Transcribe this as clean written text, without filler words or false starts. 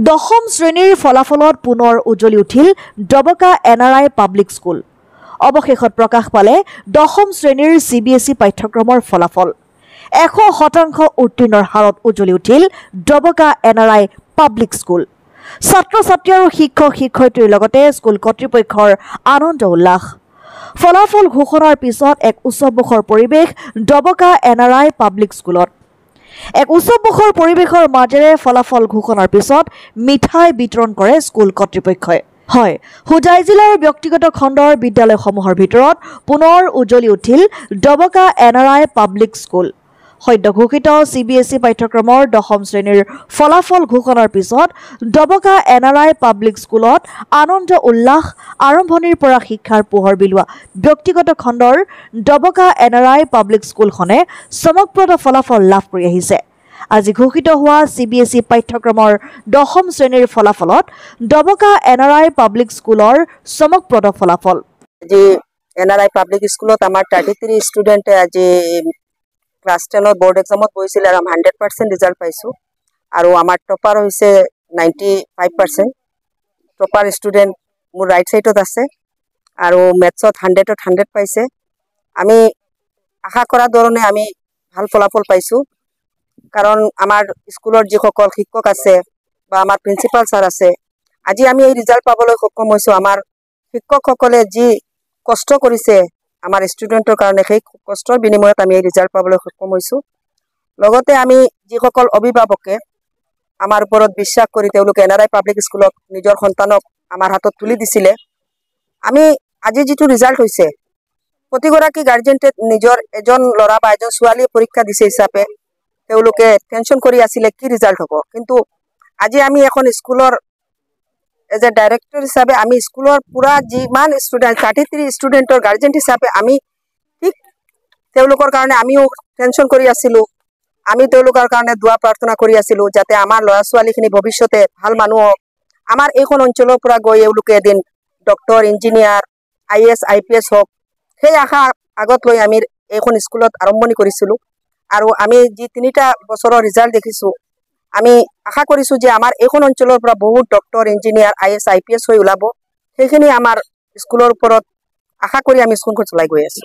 দশম শ্ৰেণীৰ ফলাফলত পুনৰ উজ্বলি উঠিল ডবকা NRI পাব্লিক স্কুল। অৱশেষত প্ৰকাশ পালে দশম শ্ৰেণীৰ CBSE পাঠ্যক্ৰমৰ ফলাফল। 100% উত্তীৰ্ণৰ হাৰত উজ্বলি উঠিল ডবকা NRI পাব্লিক স্কুল। ছাত্ৰ-ছাত্ৰী আৰু শিক্ষক-শিক্ষয়িত্ৰীৰ লগতে স্কুল কৰ্তৃপক্ষৰ আনন্দ উল্লাস। ফলাফল ঘোষণাৰ পিছত এক উৎসৱমুখৰ পৰিৱেশ ডবকা NRI পাব্লিক স্কুলত। এক উৎসৱমুখৰ পৰিৱেশৰ মাজেৰে ফলাফল ঘোষণাৰ পিছত মিঠাই বিতৰণ কৰে স্কুল কৰ্তৃপক্ষই। হয়, হোজাই জিলাৰ ব্যক্তিগত খণ্ডৰ বিদ্যালয়সমূহৰ ভিতৰত পুনৰ উজ্বলি উঠিল ডবকা NRI পাব্লিক স্কুল। সদ্য ঘোষিত CBSE পাঠ্যক্ৰমৰ দশম শ্ৰেণীৰ ফলাফল ঘোষণাৰ পিছত ডবকা NRI পাব্লিক স্কুলত আনন্দ উল্লাস আৰম্ভণিৰ পৰা শিক্ষাৰ পোহৰ বিলোৱা ব্যক্তিগত খণ্ডৰ ডবকা NRI পাব্লিক স্কুলখনে চমকপ্ৰদ ফলাফল লাভ কৰি আহিছে। আজি ঘোষিত হোৱা CBSE পাঠ্যক্ৰমৰ দশম শ্ৰেণীৰ ফলাফলত ডবকা NRI পাব্লিক স্কুলৰ চমকপ্ৰদ ফলাফল। আজি NRI পাব্লিক স্কুলত আমাৰ 33 ষ্টুডেণ্টে আজি ক্লাছ 10 बोर्ड एग्जामत বহিছিল আৰু 100% ৰিজাল্ট পাইছো আৰু আমাৰ টপাৰ হৈছে 95%। টপাৰ ষ্টুডেণ্ট মোৰ ৰাইট সাইডত আছে আৰু মেথছত 100ত 100 পাইছে। আমি আশা কৰা ধৰণে আমি ভাল ফলাফল পাইছো কাৰণ আমাৰ স্কুলৰ যিসকল শিক্ষক আছে বা আমাৰ প্ৰিন্সিপাল স্যাৰ আছে, আজি আমি এই ৰিজাল্ট পাবলৈ সক্ষম হৈছো। আমাৰ শিক্ষকসকলে যি কষ্ট কৰিছে আমাৰ ষ্টুডেণ্টৰ কাৰণে, সেই কষ্টৰ বিনিময়ত আমি এই ৰিজাল্ট পাবলৈ সক্ষম হৈছো। লগতে আমি যিসকল অভিভাৱকে আমাৰ ওপৰত বিশ্বাস কৰি তেওঁলোকে NRI পাব্লিক স্কুলক নিজৰ সন্তানক আমাৰ হাতত তুলি দিছিলে, আমি আজি যিটো ৰিজাল্ট হৈছে প্ৰতিগৰাকী গাৰ্জেণ্টে নিজৰ এজন ল'ৰা বা এজন ছোৱালী পৰীক্ষা দিছে হিচাপে তেওঁলোকে টেনশ্যন কৰি আছিলে কি ৰিজাল্ট হ'ব। কিন্তু আজি আমি এখন স্কুলৰ এজ এ ডাইৰেক্টৰ হিচাপে আমি স্কুলৰ পুৰা যিমান ষ্টুডেণ্ট 33 ষ্টুডেণ্টৰ গাৰ্জেণ্ট হিচাপে আমি ঠিক তেওঁলোকৰ কাৰণে আমিও টেনশ্যন কৰি আছিলো। আমি তেওঁলোকৰ কাৰণে দোৱা প্ৰাৰ্থনা কৰি আছিলো যাতে আমাৰ ল'ৰা ছোৱালীখিনি ভৱিষ্যতে ভাল মানুহ হওক, আমাৰ এইখন অঞ্চলৰ পৰা গৈ এওঁলোকে এদিন ডক্টৰ, ইঞ্জিনিয়াৰ, IAS, IPS হওক, সেই আশা আগত লৈ আমি এইখন স্কুলত আৰম্ভণি কৰিছিলো। আৰু আমি যি 3টা বছৰৰ ৰিজাল্ট দেখিছো, আমি আশা কৰিছো যে আমাৰ এইখন অঞ্চলৰ পৰা বহুত ডক্টৰ, ইঞ্জিনিয়াৰ, IAS, IPS হৈ ওলাব। সেইখিনি আমাৰ স্কুলৰ ওপৰত আশা কৰি আমি স্কুলখন চলাই গৈ আছো।